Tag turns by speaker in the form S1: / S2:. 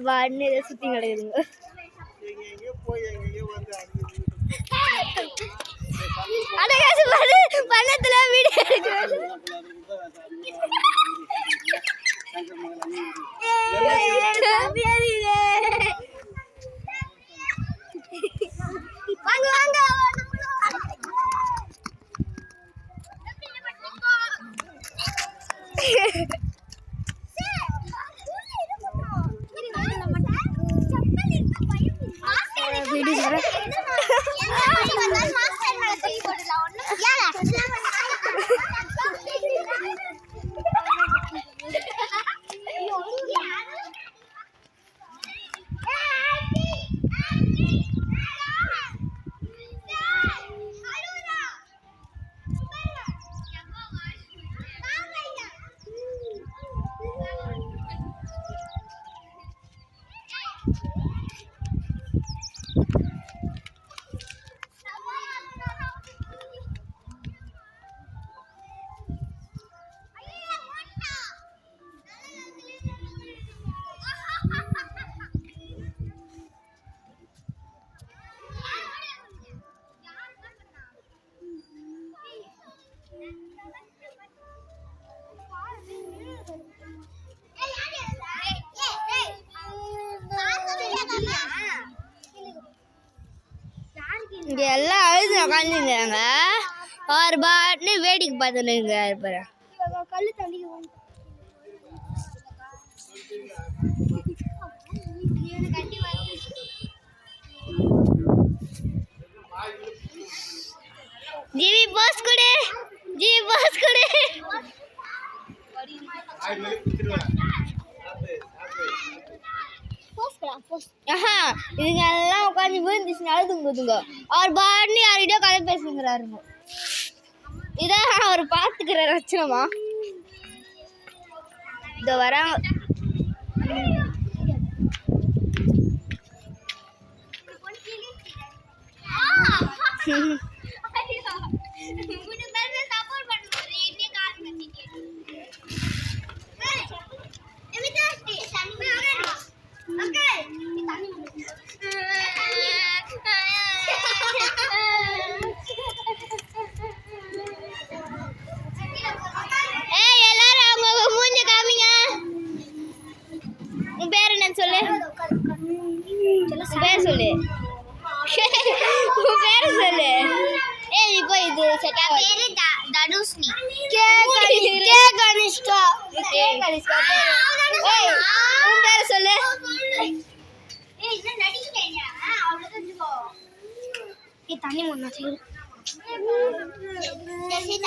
S1: வான்னு சுத்தி கிடக்குதுங்க. அடகாசு பண்ணத்துல வீடியோ எடுக்கிறேன். வாங்க வாங்க இங்க எல்லாம் அழுது உட்காந்துங்கிறாங்க. ஒரு பாட்டு வேடிக்கை பார்த்துன்னு இருப்பாரு. ஜிவி பாஸ் கொடு, ஜிவி பாஸ் கொடு. இதுங்க எல்லாம் உட்காந்து விழுந்துச்சுன்னு அழுதுங்க. அவர் பாட்டு யார்கிட்டயோ கதை பேசுங்கிறாருங்க. இதான் அவர் பார்த்துக்கிற லட்சணமா? இதோ வராங்க. சொல்லு, பேர் சொல்லு, பேர் சொல்லு. ஏய் இப்போ இது செட்டா பேரு தனுஷ்னி. கே கனிஷ்கா. ஏய் உன் பேர் சொல்லு. ஏய் இத நடிக்கிறேன். அவ்வளவுதான் ஜோ. ஏய் தண்ணி முன்ன சொல்லு. தண்ணி